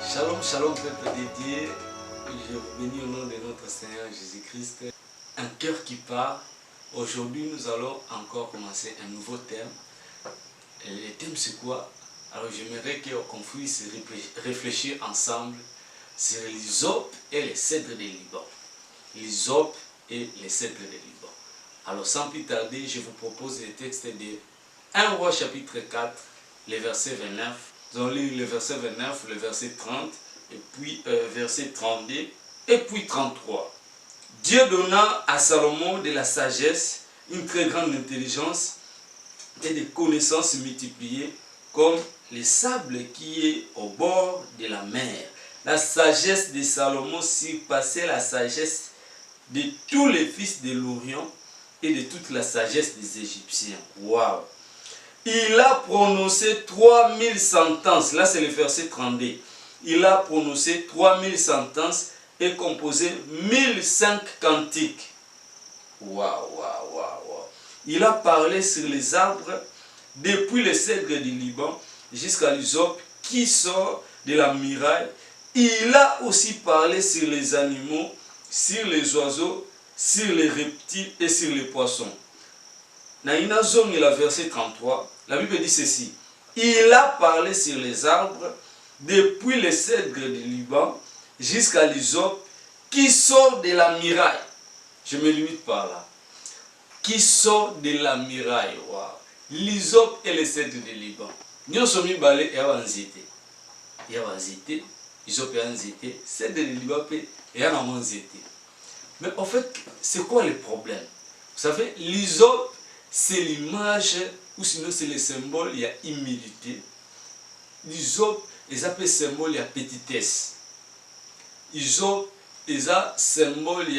Shalom, shalom, peuple dédié. Je vous bénis au nom de notre Seigneur Jésus-Christ. Un cœur qui part. Aujourd'hui, nous allons encore commencer un nouveau thème. Et le thème, c'est quoi? Alors, j'aimerais qu'on puisse réfléchir ensemble sur l'hysope et les cèdres des Liban. L'hysope et les cèdres des Liban. Alors, sans plus tarder, je vous propose le texte de 1 Roi chapitre 4, les versets 29. Nous allons lire le verset 29, le verset 30, et puis verset 32, et puis 33. Dieu donna à Salomon de la sagesse, une très grande intelligence et des connaissances multipliées, comme les sables qui est au bord de la mer. La sagesse de Salomon surpassait la sagesse de tous les fils de l'Orient et de toute la sagesse des Égyptiens. Waouh! Il a prononcé 3000 sentences. Là, c'est le verset 32. Il a prononcé 3000 sentences et composé 1005 cantiques. Waouh, waouh, waouh, waouh. Il a parlé sur les arbres depuis le cèdre du Liban jusqu'à l'hysope qui sort de la muraille. Il a aussi parlé sur les animaux, sur les oiseaux, sur les reptiles et sur les poissons. Dans le verset 33, la Bible dit ceci. Il a parlé sur les arbres depuis le cèdre du Liban jusqu'à l'hysope qui sort de la muraille. Je me limite par là. Qui sort de la muraille. Wow. L'hysope et le cèdre du Liban. Nous sommes balés et en zété. Il y a un zété, l'hysope et un zété, cèdre du Liban et un zété. Mais en fait, c'est quoi le problème? Vous savez, l'hysope, c'est l'image, ou sinon c'est le symbole, il y a humilité. L'hysope, ils appellent symbole, il y a petitesse. L'hysope, ils appellent symbole, il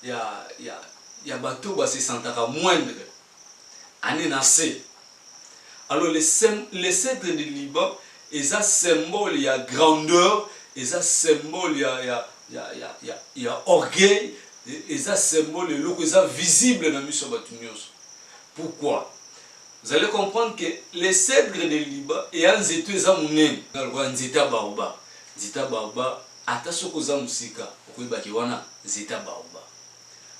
y a bateau, c'est sentara moindre. Anénassé. Alors, les cèdres du Liban, ils appellent symbole, il y a grandeur, ils appellent symbole, il y a orgueil, ils appellent symbole, ils appellent visible dans le mission Batunios. Pourquoi? Vous allez comprendre que les cèdres de Liban et un zété zamounen, un zéta baoba, ata soko za musika, okoyebaki wana zéta baoba.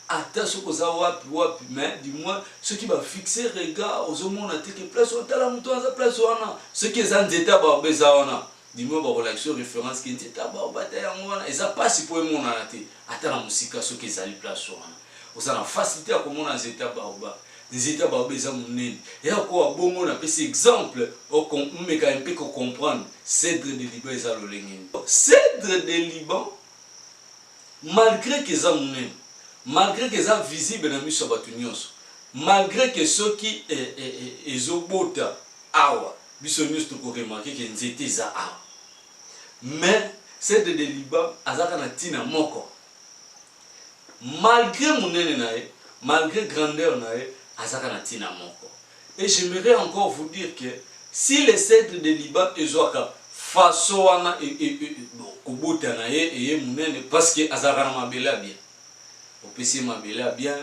Ata soko za wapi, mais dis-moi, ceux qui va fixer regard aux hommes, on a dit que place au tala mouton za place wana, ceux qui ont zéta baoba za wana, dis-moi ba relation référence qui zéta baoba ta yango eza pas si pour mon anaté, ata la musika ceux qui zali place wana. Vous avez la facilité à comment on zéta baoba. Les États babés amounés. Et à quoi bon on a fait cet exemple, on me quand même comprendre. Cèdre de Liban est à l'olengin. Cèdre de Liban, malgré qu'ils amounés, malgré qu'ils sont visibles dans le Sabatunios, malgré que ceux qui sont au bota, awa, bisonios tu peux remarquer qu'ils étaient à awa. Mais cèdre de Liban, azaka na tina moko. Malgré mon nae, malgré grandeur nae. Et j'aimerais encore vous dire que si les cèdres de Liban sont façon parce que azakana mabela bien. Au PC mabela bien,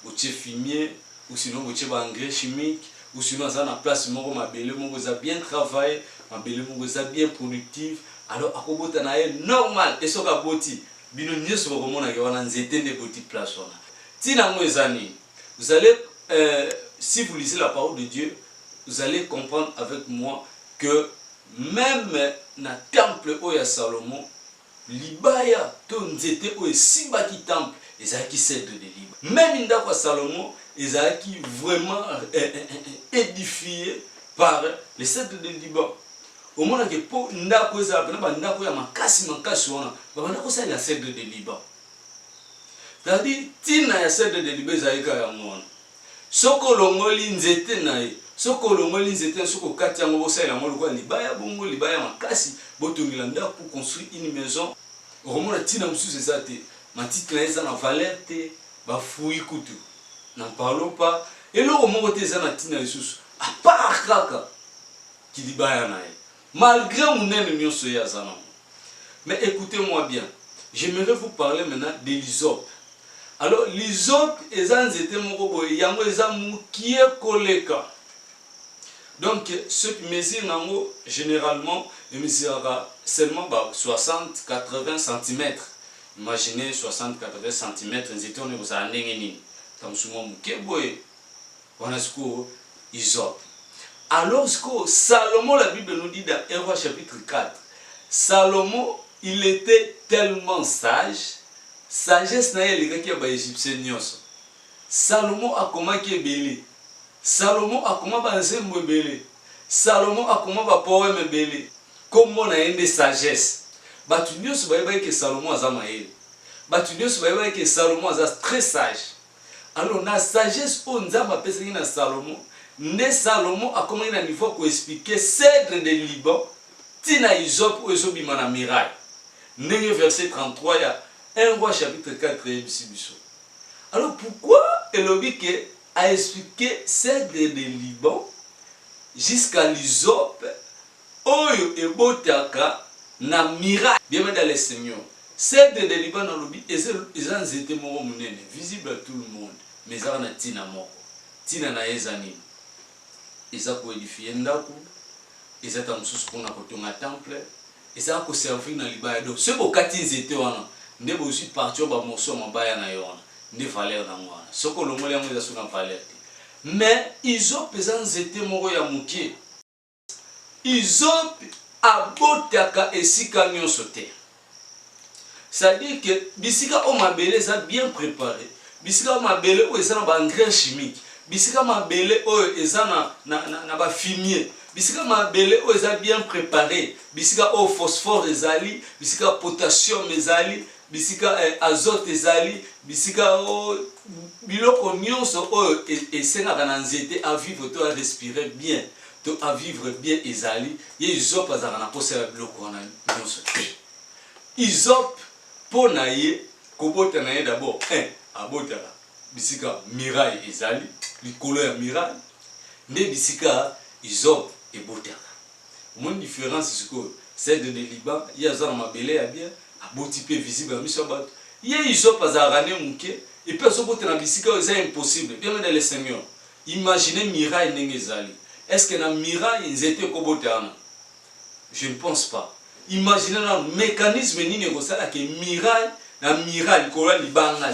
au chef fumier, ou sinon au chef engrais chimique, ou sinon à la place moko mabele moko za bien travaillé, mabele moko za bien productif. Alors à kobota na normal et soka boti bino nyeso komona ke wana nzete de boti place wana. Tina mo ezani. Vous allez si vous lisez la parole de Dieu, vous allez comprendre avec moi que même dans le temple où il y a Salomon, Libaya, Tonzete, où il y a Sibaki temple, ils ont qui cèdre de Liban. Même dans Salomon, ils ont qui vraiment édifié par les cèdres de Liban. Au moment où pour ndako za bana ndako ya makasi wana, bana ko ça la cèdre de Liban. C'est-à-dire tina ya cèdre de Liban zaika ya ngona. Soko longoli nzete nae, soko longoli nzete soko kati yango bosala yango lokwa libaya bongo libaya makasi botongela ndako pour construire une maison. Romona tina mususu ezate, matite na eza na valeur te, ba fouille kutu. N'en parlons pas. Et le romo te eza na tina lisusu, à part kaka ki libaya nae. Malgré mon ennemi ya zana. Mais écoutez-moi bien. J'aimerais vous parler maintenant de l'hysope. Alors, l'hysope, ils ont été qui est koleka. Donc, ce qui mesure généralement, il mesurera seulement 60-80 cm. Imaginez 60-80 cm, nous étions aux années. Alors, Salomon, la Bible nous dit dans 1 Roi chapitre 4, Salomon, il était tellement sage, sagesse n'a pas été égyptien. Salomon a comment qui est belé. Salomon a comment banser mo belé. Salomon a comment va poème belé. Comme on a une sagesse. Batu nyos ba que Salomon azamael. Batu nyos ba que Salomon est très sage. Alors na sagesse on nzamba pesa na Salomon. Ne Salomon a comment un niveau pour expliquer cèdre de Liban. Tina Isop ou Isop bimana miraille. N'est verset 33 il y a 1 Roi chapitre 4 et biso. Alors pourquoi Elobique a expliqué cèdre de Liban jusqu'à l'Isop oyo ebotaka na miraille bien dans les seigneurs. Cèdre de Liban dans l'obi ils ont été moko munene visible à tout le monde mais ça na tina moko tina na ezani eza ko édifier ndako eza ta mususu pona kotonga temple eza ko servir na libaya donc ce bokati nzete wana nde bosi partir ba morceau mabaya na yo wana nde valeur na mwana soko lo mole yango eza suna valeur mais ils ont pesant nzete moko ya mukie ils ont abotaka esika nyonso te. C'est-à-dire que bisika o mabele eza bien préparé, bisika o mabele o eza na ba engrais chimique, bisika mabele o eza na ba fumier, bisika mabele o eza bien préparé, bisika o phosphore ezali, bisika potassium ezali, bisika azote ezali, bisika o biloko nyonso o esengaka na nzete à vivre to à respirer bien. À vivre bien ezali ye Isop azaka na posa ya biloko wana nyonso te. Isop po na ye kobota na ye d'abord abotaka bisika miraille ezali likolo ya miraille nde bisika Isop ebotaka. Mon différence siko celle de Liban ye azana mabele ya bien aboti pe visible ya miso bato ye Isop azaka ne muke et puis azobota na bisika c'est impossible bien dans les seigneurs. Imaginez miraille ndenge ezali. Est-ce que la miraille nzete kobotana? Je ne pense pas. Imaginez le mécanisme ni nekosala que miraille na miraille kola libanga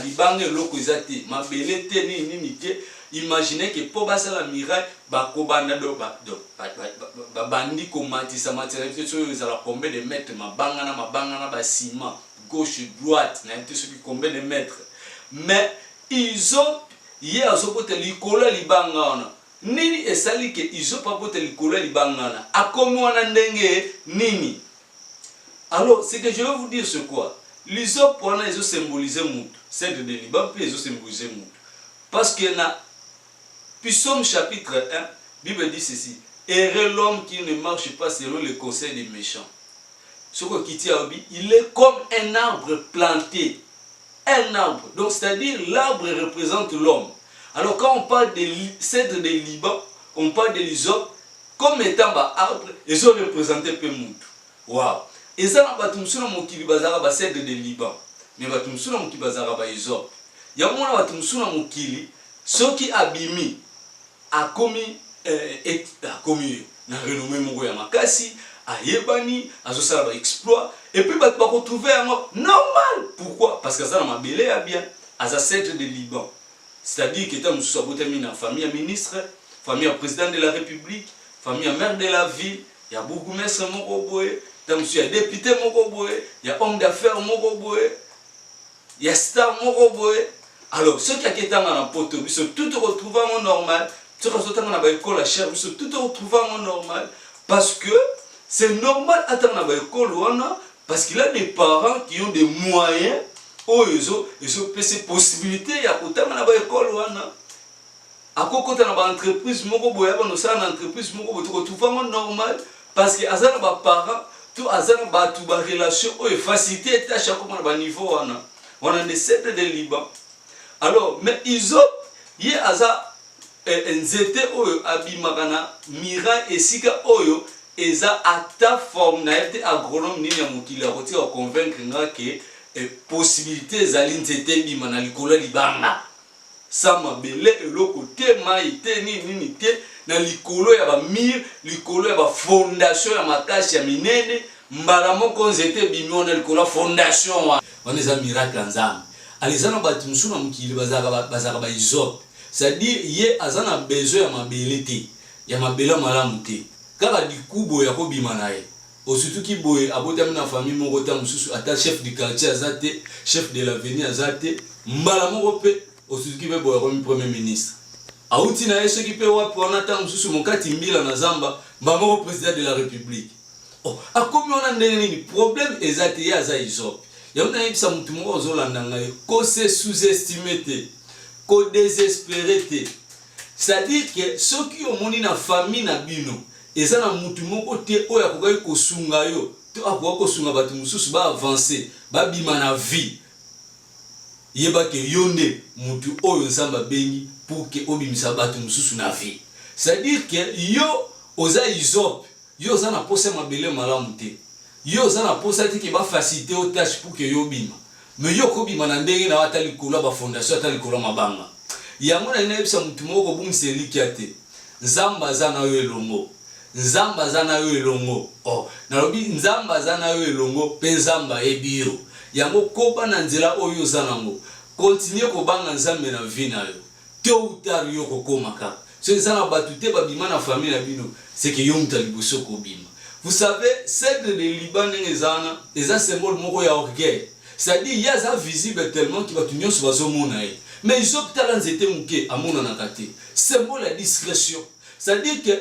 loko ezate mabele te ni te. Imaginez que po basa la miraille ba kobanda do ba bandi komatisa matériel so ezala combien de mètres mabanga na ba ciment gauche droite na te so combien de mètres. Mais ils ont hier azokote likola libanga wana. Nini esali ke izo papote likolo libangana akomi wana ndenge nini. Alors ce que je veux vous dire c'est quoi? L'Isop wana izo symboliser mutu, cèdre de Liban puis izo symboliser mutu. Parce que na Psaume chapitre 1, Bible dit ceci: heureux l'homme qui ne marche pas selon les conseils des méchants. Ce qui tient au il est comme un arbre planté. Un arbre. Donc c'est-à-dire l'arbre représente l'homme. Alors quand on parle de cèdre de Liban, on parle de l'Isop comme étant un arbre, ils ont représenté peu monde. Waouh! Et ça, on va tout sur mon qui bazara ba cèdre de Liban, mais va tout sur mon qui bazara ba Isop. Il y a mon va tout sur mon qui ceux qui abimi a commis na renommé mon goya makasi, a yebani, a zo ba exploit et puis va retrouver normal. Pourquoi? Parce que ça m'a belé a bien à sa cèdre de Liban. C'est-à-dire que nous sommes une famille ministre, famille président de la République, famille maire de la ville, il y a bourgmestre Mokoboé, il y a député Mokoboé, il y a homme d'affaires Mokoboé, il y a star Mokoboé. Alors, ceux qui ont dans la poteau, ils sont tout retrouvant normal, ceux qui sont dans l'école, ils sont tout retrouvant normal, parce que c'est normal attendre dans l'école, parce qu'il y a des parents qui ont des moyens. Oh, ils ont ces possibilités à côté de l'école. À côté de l'entreprise, ils ont une entreprise normal parce que les parents, tout les relations, ils facilitent à chaque niveau. On a des cèdres de Liban. Alors, mais ils ont nzete oyo abimakana miraille esika oyo eza ata forme na été agronome ni ya mokili akotika convaincre nga que possibilité ezali nzete bima na likolo libanga. sans mabele eloko te mai te nini te na likolo ya ba mur likolo ya ba fondation ya makasi ya minene mbala moko nzete bimio na likolo fondation wa on eza miracle nzambe alizana batu musu na mukili bazaka ba isope c'est-à-dire ye azana besoin ya mabele te ya mabele malamu te kaka dikubo ya kobima na ye surtout ki boye abotami na famille moko ta mususu ata chef du quartier azate chef de l'avenir azate mbala moko pe surtout ki be boye comme premier ministre auti na yeso ki pe wapi wana ta mususu mokati mbila na zamba mbamoko président de la république akomi wana ndenge nini problème ezate ye aza isope yango na yebisa mutu moko ozolanda ngai ko se sous-estimer te ko désespérer te c'est-à-dire que soki omoni na famille na bino eza na mutu moko te oyo akokai kosunga yo to akoka kosunga bato mosusu ba avancer ba bima na vie yeba ke yonde mutu oyo nzamba bengi pour que obimisa bato mosusu na vie c'est-à-dire que yo oza isope yo oza na posa mabele malamu te yo oza na posa te ke ba facilité o tâche pour que yo bima mais yo ko bima na ndenge na wata likolo ba fondation ata likolo mabanga yango na nebisa mutu moko bungise likia te nzamba za na yo elongo nzamba za na yo elongo nalobi nzamba za na yo elongo pe nzamba ebiro yango koba na nzela oyo za nango continue ko banga nzambe na vie na yo te utari yo kokoma kaka so nzana batu te babima na famille na bino c'est que yo mutaliboso ko bima vous savez seigle de Liban ngezana eza symbole moko ya orgueil c'est-à-dire ya za visible tellement ki batu nyonso bazomona ye mais ils ont talent zete muke amona na kate symbole la discrétion c'est-à-dire que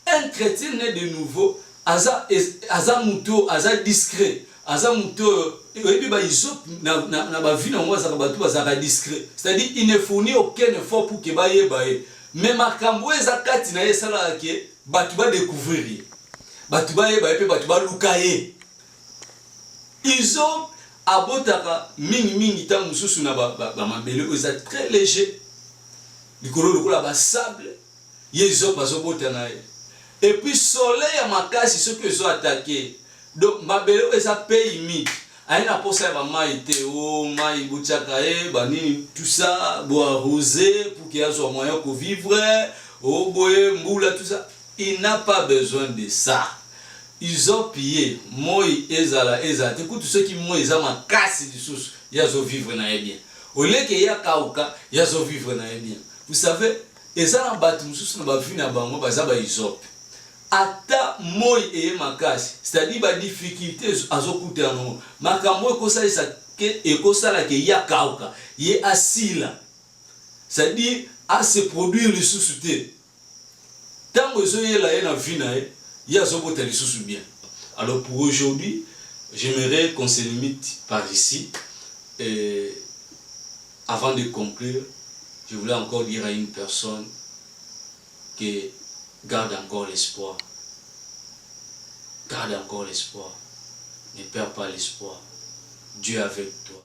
un chrétien né de nouveau aza muto aza discret aza muto ebi ba isop na ba vie na moi za batu bazaka discret c'est-à-dire il ne fournit aucun effort pour que ba yeba ye mais makambo eza kati na yesala ke batu ba découvrir batu ba yeba pe batu ba luka ye ils ont abotaka mingi ta mususu na ba mabele eza très léger likolo lokola ba sable yezo paso botana ye et puis soleil ya makasi ce que zo attaquer donc mabele eza pays humide aina posa ba mai te mai butchaka e ba nini tout ça bois arroser pour qu'il y ait un moyen de vivre boye mbula tout ça il n'a pas besoin de ça. Ils ont pillé moi ezala te kutu ceux qui moi ezama makasi lisusu yazo vivre na bien au lieu que ya kauka yazo vivre na bien. Vous savez ezala batu mususu na ba vie na bango baza ba isope ata moi e makasi c'est-à-dire ba difficulté azokuta no makambo ekosala ke ya kauka ye asila c'est-à-dire à se produire lisusu te tango ezoyela ye na vie na ye. Bien. Alors pour aujourd'hui, j'aimerais qu'on se limite par ici. Et avant de conclure, je voulais encore dire à une personne que garde encore l'espoir. Garde encore l'espoir. Ne perds pas l'espoir. Dieu est avec toi.